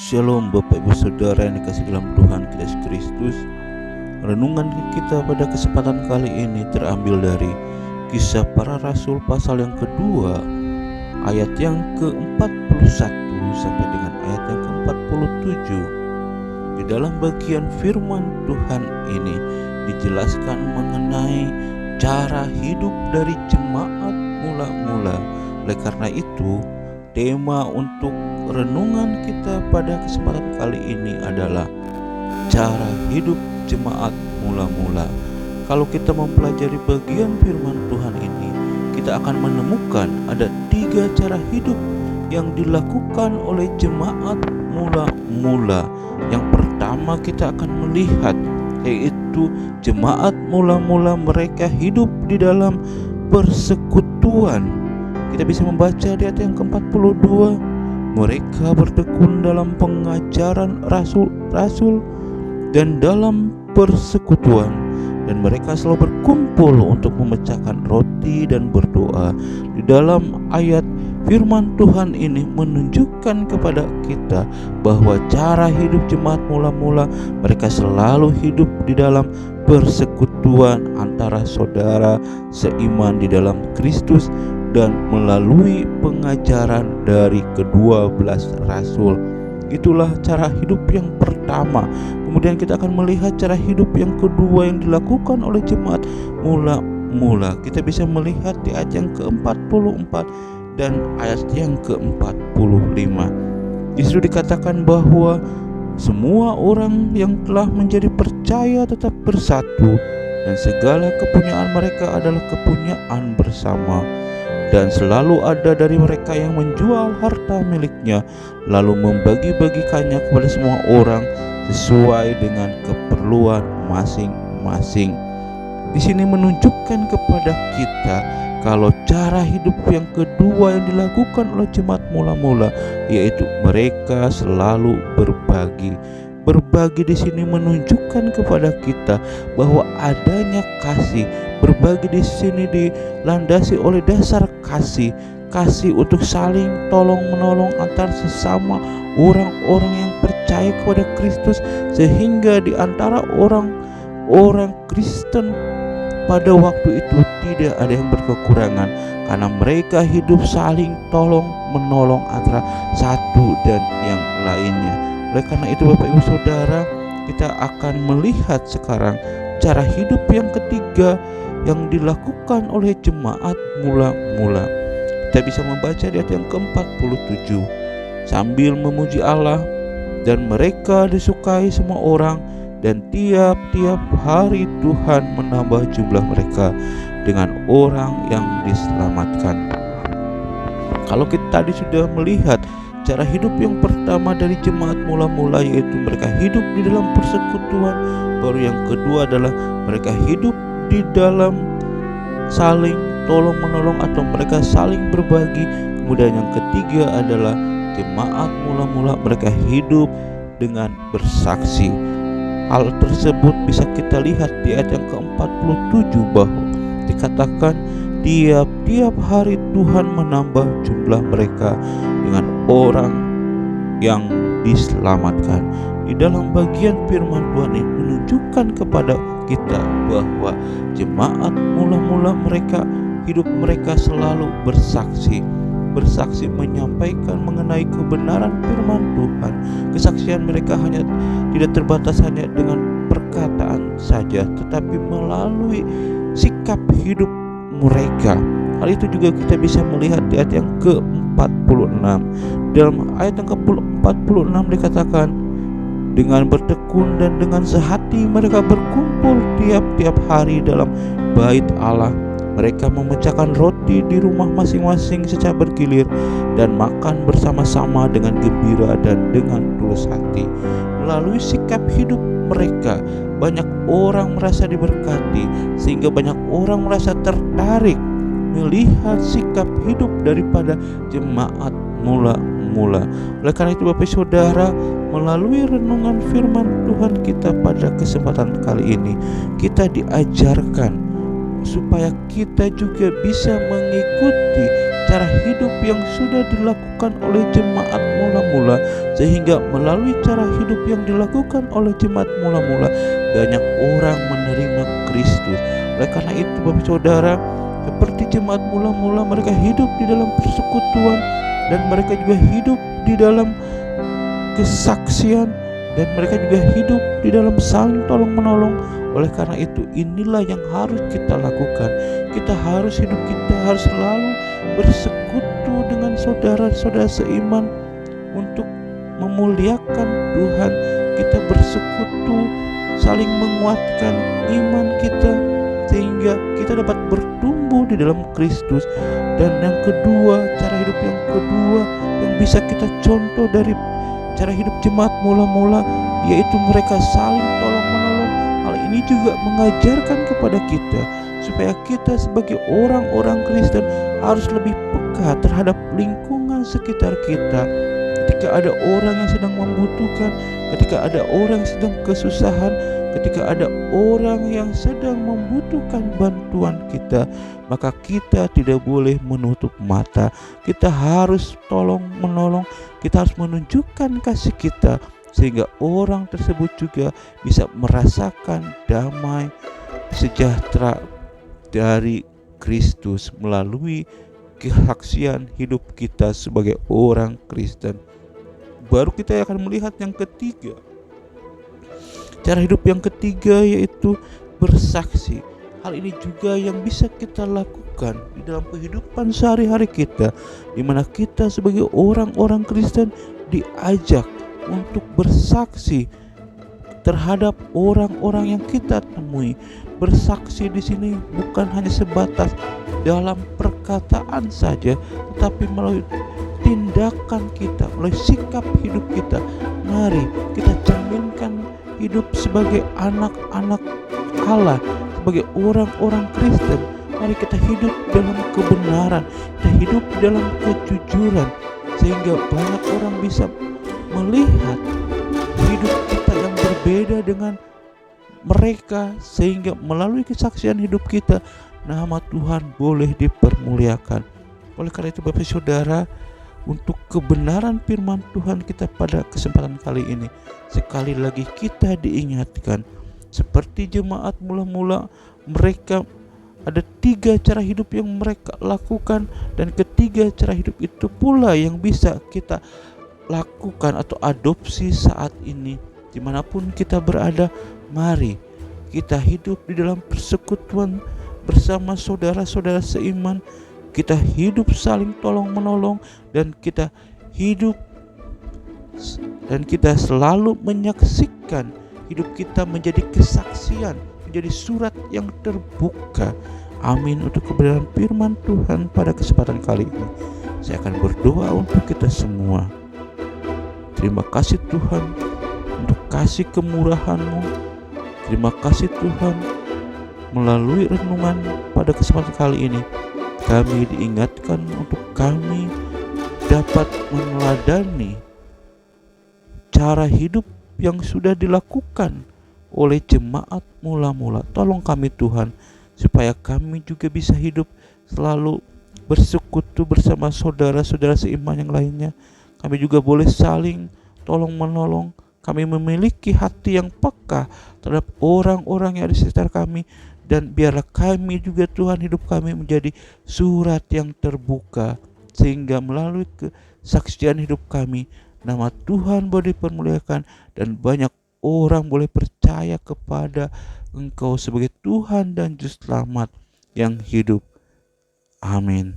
Shalom Bapak Ibu Saudara yang dikasihi dalam Tuhan kita Yesus Kristus. Renungan kita pada kesempatan kali ini terambil dari Kisah Para Rasul pasal yang kedua, ayat yang ke-41 sampai dengan ayat yang ke-47. Di dalam bagian firman Tuhan ini dijelaskan mengenai cara hidup dari jemaat mula-mula. Oleh karena itu, tema untuk renungan kita pada kesempatan kali ini adalah cara hidup jemaat mula-mula. Kalau kita mempelajari bagian firman Tuhan ini, kita akan menemukan ada 3 cara hidup yang dilakukan oleh jemaat mula-mula. Yang pertama kita akan melihat, yaitu jemaat mula-mula mereka hidup di dalam persekutuan. Kita bisa membaca di ayat yang ke-42, mereka bertekun dalam pengajaran rasul-rasul dan dalam persekutuan, dan mereka selalu berkumpul untuk memecahkan roti dan berdoa. Di dalam ayat firman Tuhan ini menunjukkan kepada kita bahwa cara hidup jemaat mula-mula, mereka selalu hidup di dalam persekutuan antara saudara seiman di dalam Kristus dan melalui pengajaran dari ke-12 rasul. Itulah cara hidup yang pertama. Kemudian kita akan melihat cara hidup yang kedua yang dilakukan oleh jemaat mula-mula. Kita bisa melihat di ayat yang ke-44 dan ayat yang ke-45. Di situ dikatakan bahwa semua orang yang telah menjadi percaya tetap bersatu, dan segala kepunyaan mereka adalah kepunyaan bersama. Dan selalu ada dari mereka yang menjual harta miliknya, lalu membagi-bagikannya kepada semua orang sesuai dengan keperluan masing-masing. Di sini menunjukkan kepada kita kalau cara hidup yang kedua yang dilakukan oleh jemaat mula-mula, yaitu mereka selalu berbagi. Berbagi di sini menunjukkan kepada kita bahwa adanya kasih. Berbagi di sini dilandasi oleh dasar kasih untuk saling tolong-menolong antar sesama orang-orang yang percaya kepada Kristus, sehingga di antara orang Kristen pada waktu itu tidak ada yang berkekurangan, karena mereka hidup saling tolong-menolong antara satu dan yang lainnya. Oleh karena itu Bapak Ibu Saudara, kita akan melihat sekarang cara hidup yang ketiga yang dilakukan oleh jemaat mula-mula. Kita bisa membaca di ayat yang ke-47, sambil memuji Allah, dan mereka disukai semua orang, dan tiap-tiap hari Tuhan menambah jumlah mereka dengan orang yang diselamatkan. Kalau kita tadi sudah melihat cara hidup yang pertama dari jemaat mula-mula, yaitu mereka hidup di dalam persekutuan. Baru yang kedua adalah mereka hidup di dalam saling tolong-menolong atau mereka saling berbagi. Kemudian yang ketiga adalah jemaat mula-mula mereka hidup dengan bersaksi. Hal tersebut bisa kita lihat di ayat yang ke-47 bahwa dikatakan tiap-tiap hari Tuhan menambah jumlah mereka dengan orang yang diselamatkan. Di dalam bagian firman Tuhan ini menunjukkan kepada kita bahwa jemaat mula-mula mereka hidup mereka selalu bersaksi menyampaikan mengenai kebenaran firman Tuhan. Kesaksian mereka tidak terbatas hanya dengan perkataan saja, tetapi melalui sikap hidup mereka. Hal itu juga kita bisa melihat di ayat yang ke-46. Dalam ayat yang ke-46 dikatakan, dengan bertekun dan dengan sehati mereka berkumpul tiap-tiap hari dalam bait Allah. Mereka memecahkan roti di rumah masing-masing secara bergilir dan makan bersama-sama dengan gembira dan dengan tulus hati. Melalui sikap hidup mereka, banyak orang merasa diberkati, sehingga banyak orang merasa tertarik melihat sikap hidup daripada jemaat mula-mula. Oleh karena itu Bapak Saudara, melalui renungan firman Tuhan kita pada kesempatan kali ini, kita diajarkan supaya kita juga bisa mengikuti cara hidup yang sudah dilakukan oleh jemaat mula-mula, sehingga melalui cara hidup yang dilakukan oleh jemaat mula-mula banyak orang menerima Kristus. Oleh karena itu Bapak Saudara, seperti jemaat mula-mula, mereka hidup di dalam persekutuan dan mereka juga hidup di dalam kesaksian dan mereka juga hidup di dalam saling tolong menolong. Oleh karena itu inilah yang harus kita lakukan. Kita harus selalu bersekutu dengan saudara-saudara seiman untuk memuliakan Tuhan. Kita bersekutu saling menguatkan iman kita sehingga kita dapat bertumbuh di dalam Kristus. Dan yang kedua, cara hidup yang kedua yang bisa kita contoh dari cara hidup jemaat mula-mula, yaitu mereka saling tolong-menolong. Hal ini juga mengajarkan kepada kita supaya kita sebagai orang-orang Kristen harus lebih peka terhadap lingkungan sekitar kita. Ketika ada orang yang sedang membutuhkan, ketika ada orang yang sedang kesusahan, ketika ada orang yang sedang membutuhkan bantuan kita, maka kita tidak boleh menutup mata. Kita harus tolong menolong, kita harus menunjukkan kasih kita sehingga orang tersebut juga bisa merasakan damai sejahtera dari Kristus melalui kesaksian hidup kita sebagai orang Kristen. Baru kita akan melihat yang ketiga. Cara hidup yang ketiga yaitu bersaksi. Hal ini juga yang bisa kita lakukan di dalam kehidupan sehari-hari kita, di mana kita sebagai orang-orang Kristen diajak untuk bersaksi terhadap orang-orang yang kita temui. Bersaksi di sini bukan hanya sebatas dalam perkataan saja, tetapi melalui tindakan kita, melalui sikap hidup kita. Mari kita cerminkan hidup sebagai anak-anak Allah, sebagai orang-orang Kristen. Mari kita hidup dalam kebenaran, kita hidup dalam kejujuran, sehingga banyak orang bisa melihat hidup kita yang berbeda dengan mereka, sehingga melalui kesaksian hidup kita nama Tuhan boleh dipermuliakan. Oleh karena itu Bapak Saudara, untuk kebenaran firman Tuhan kita pada kesempatan kali ini, sekali lagi kita diingatkan seperti jemaat mula-mula, mereka ada 3 cara hidup yang mereka lakukan, dan ketiga cara hidup itu pula yang bisa kita lakukan atau adopsi saat ini. Dimanapun kita berada, mari kita hidup di dalam persekutuan bersama saudara-saudara seiman. Kita hidup saling tolong menolong, dan kita hidup dan kita selalu menyaksikan hidup kita menjadi kesaksian, menjadi surat yang terbuka. Amin. Untuk kebenaran firman Tuhan pada kesempatan kali ini, saya akan berdoa untuk kita semua. Terima kasih Tuhan untuk kasih kemurahan-Mu. Terima kasih Tuhan, melalui renungan pada kesempatan kali ini kami diingatkan untuk kami dapat meneladani cara hidup yang sudah dilakukan oleh jemaat mula-mula. Tolong kami Tuhan, supaya kami juga bisa hidup selalu bersekutu bersama saudara-saudara seiman yang lainnya. Kami juga boleh saling tolong menolong. Kami memiliki hati yang peka terhadap orang-orang yang ada di sekitar kami. Dan biarlah kami juga Tuhan, hidup kami menjadi surat yang terbuka, sehingga melalui kesaksian hidup kami nama Tuhan boleh dipermuliakan dan banyak orang boleh percaya kepada Engkau sebagai Tuhan dan Juru Selamat yang hidup. Amin.